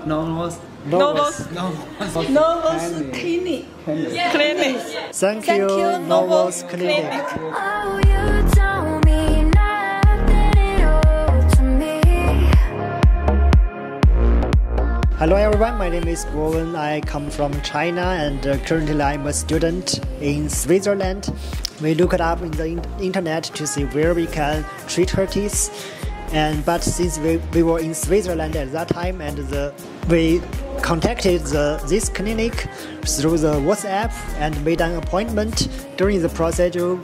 Novusklinik. Clinic. Thank you, Novusklinik. Oh, you told me nothing at all to me. Hello everyone, my name is Bowen. I come from China and currently I'm a student in Switzerland. We looked up in the internet to see where we can treat her teeth. But since we were in Switzerland at that time and we contacted this clinic through the WhatsApp and made an appointment. During the procedure,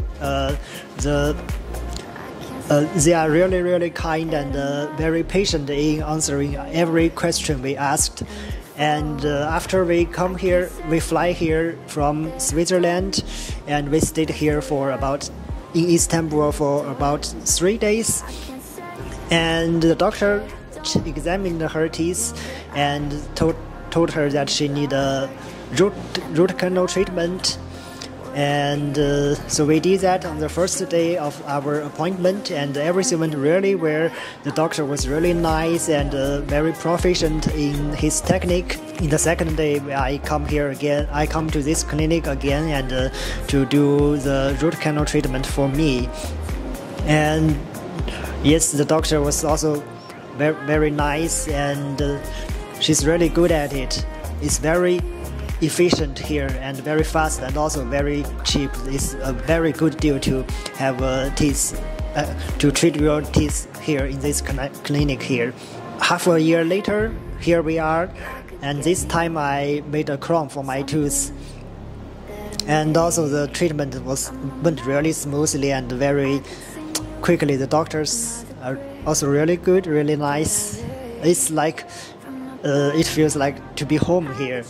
they are really kind and very patient in answering every question we asked. And after we come here, we fly here from Switzerland, and we stayed here in Istanbul for about 3 days. And the doctor examined her teeth and told her that she need a root canal treatment. And so we did that on the first day of our appointment, and everything went really well. The doctor was really nice and very proficient in his technique. In the second day, I come to this clinic again and to do the root canal treatment for me. And yes, the doctor was also very nice, and she's really good at it. It's very efficient here and very fast and also very cheap. It's a very good deal to have to treat your teeth here in this clinic here. Half a year later, here we are, and this time I made a crown for my tooth. And also the treatment went really smoothly and very quickly. The doctors are also really good, really nice. It's like it feels like to be home here,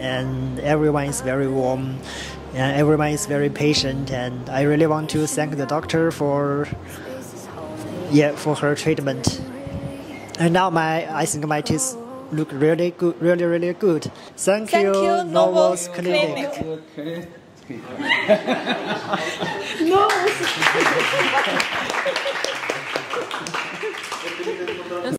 and everyone is very warm and everyone is very patient, and I really want to thank the doctor for her treatment. And now I think my teeth look really good, really good. Thank you, Novusklinik. No.